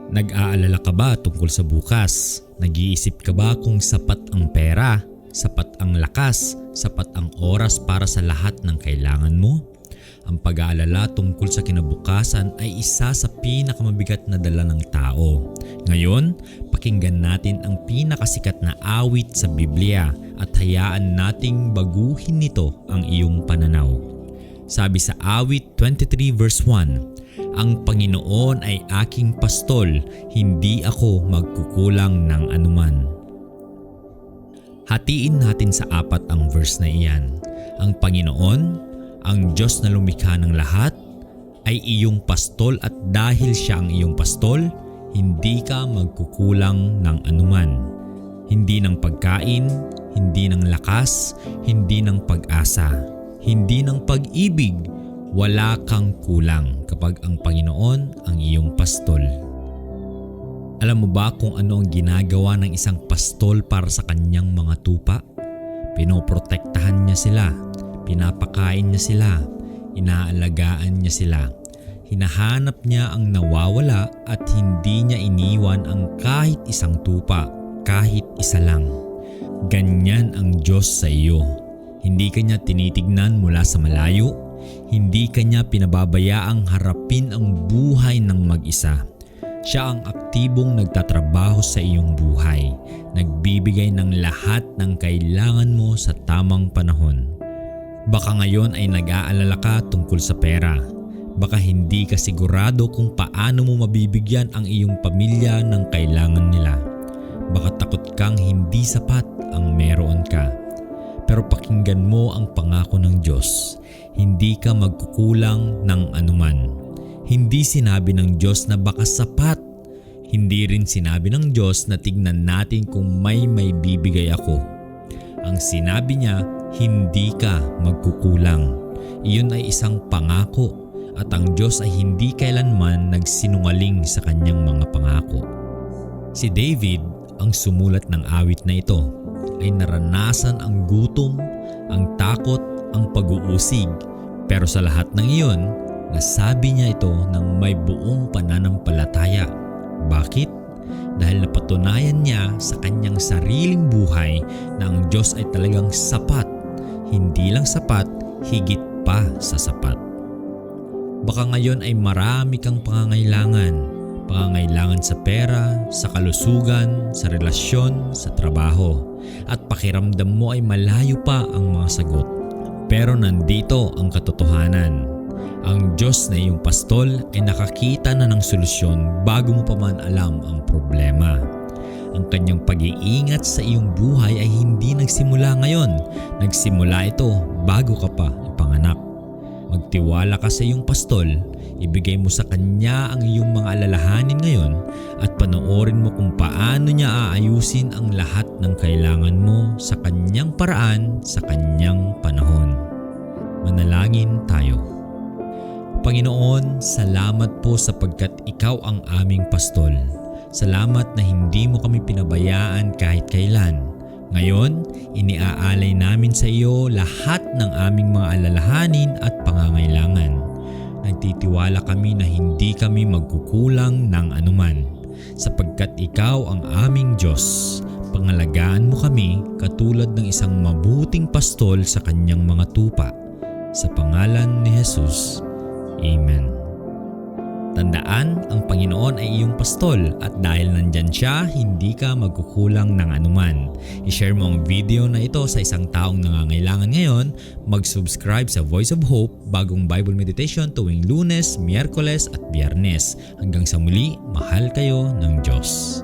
Nag-aalala ka ba tungkol sa bukas? Nag-iisip ka ba kung sapat ang pera, sapat ang lakas, sapat ang oras para sa lahat ng kailangan mo? Ang pag-aalala tungkol sa kinabukasan ay isa sa pinakamabigat na dala ng tao. Ngayon, pakinggan natin ang pinakasikat na awit sa Biblia at hayaan nating baguhin nito ang iyong pananaw. Sabi sa awit 23 verse 1, "Ang Panginoon ay aking pastol, hindi ako magkukulang ng anuman." Hatiin natin sa apat ang verse na iyan. Ang Panginoon, ang Diyos na lumikha ng lahat, ay iyong pastol at dahil siya ang iyong pastol, hindi ka magkukulang ng anuman. Hindi ng pagkain, hindi ng lakas, hindi ng pag-asa, hindi ng pag-ibig, wala kang kulang kapag ang Panginoon ang iyong pastol. Alam mo ba kung ano ang ginagawa ng isang pastol para sa kanyang mga tupa? Pinoprotektahan niya sila, pinapakain niya sila, inaalagaan niya sila. Hinahanap niya ang nawawala at hindi niya iniwan ang kahit isang tupa, kahit isa lang. Ganyan ang Diyos sa iyo. Hindi ka niya tinitignan mula sa malayo, hindi ka niya pinababayaang harapin ang buhay ng mag-isa. Siya ang aktibong nagtatrabaho sa iyong buhay, nagbibigay ng lahat ng kailangan mo sa tamang panahon. Baka ngayon ay nag-aalala ka tungkol sa pera. Baka hindi ka sigurado kung paano mo mabibigyan ang iyong pamilya ng kailangan nila. Baka takot kang hindi sapat ang meron ka. Pero pakinggan mo ang pangako ng Diyos. Hindi ka magkukulang ng anuman. Hindi sinabi ng Diyos na baka sapat. Hindi rin sinabi ng Diyos na tignan natin kung may bibigay ako. Ang sinabi niya, hindi ka magkukulang. Iyon ay isang pangako at ang Diyos ay hindi kailanman nagsinungaling sa kanyang mga pangako. Si David, ang sumulat ng awit na ito, ay naranasan ang gutom, ang takot, ang pag-uusig. Pero sa lahat ng iyon, nasabi niya ito ng may buong pananampalataya. Bakit? Dahil napatunayan niya sa kanyang sariling buhay na ang Diyos ay talagang sapat. Hindi lang sapat, higit pa sa sapat. Baka ngayon ay marami kang pangangailangan. Pangangailangan sa pera, sa kalusugan, sa relasyon, sa trabaho. At pakiramdam mo ay malayo pa ang mga sagot. Pero nandito ang katotohanan. Ang Diyos na iyong pastol ay nakakita na ng solusyon bago mo pa man alam ang problema. Ang kanyang pag-iingat sa iyong buhay ay hindi nagsimula ngayon. Nagsimula ito bago ka pa ipanganak. Magtiwala ka sa iyong pastol, ibigay mo sa kanya ang iyong mga alalahanin ngayon at panoorin mo kung paano niya aayusin ang lahat ng kailangan mo sa kanyang paraan, sa kanyang panahon. Manalangin tayo. Panginoon, salamat po sapagkat ikaw ang aming pastol. Salamat na hindi mo kami pinabayaan kahit kailan. Ngayon, iniaalay namin sa iyo lahat ng aming mga alalahanin at pangangailangan. Nagtitiwala kami na hindi kami magkukulang ng anuman, sapagkat ikaw ang aming Diyos. Pangalagaan mo kami katulad ng isang mabuting pastol sa kanyang mga tupa. Sa pangalan ni Jesus, Amen. Tandaan, ang Panginoon ay iyong pastol at dahil nandyan siya, hindi ka magkukulang ng anuman. I-share mo ang video na ito sa isang taong nangangailangan ngayon. Mag-subscribe sa Voice of Hope, bagong Bible Meditation tuwing Lunes, Miyerkules at Biyernes. Hanggang sa muli, mahal kayo ng Diyos.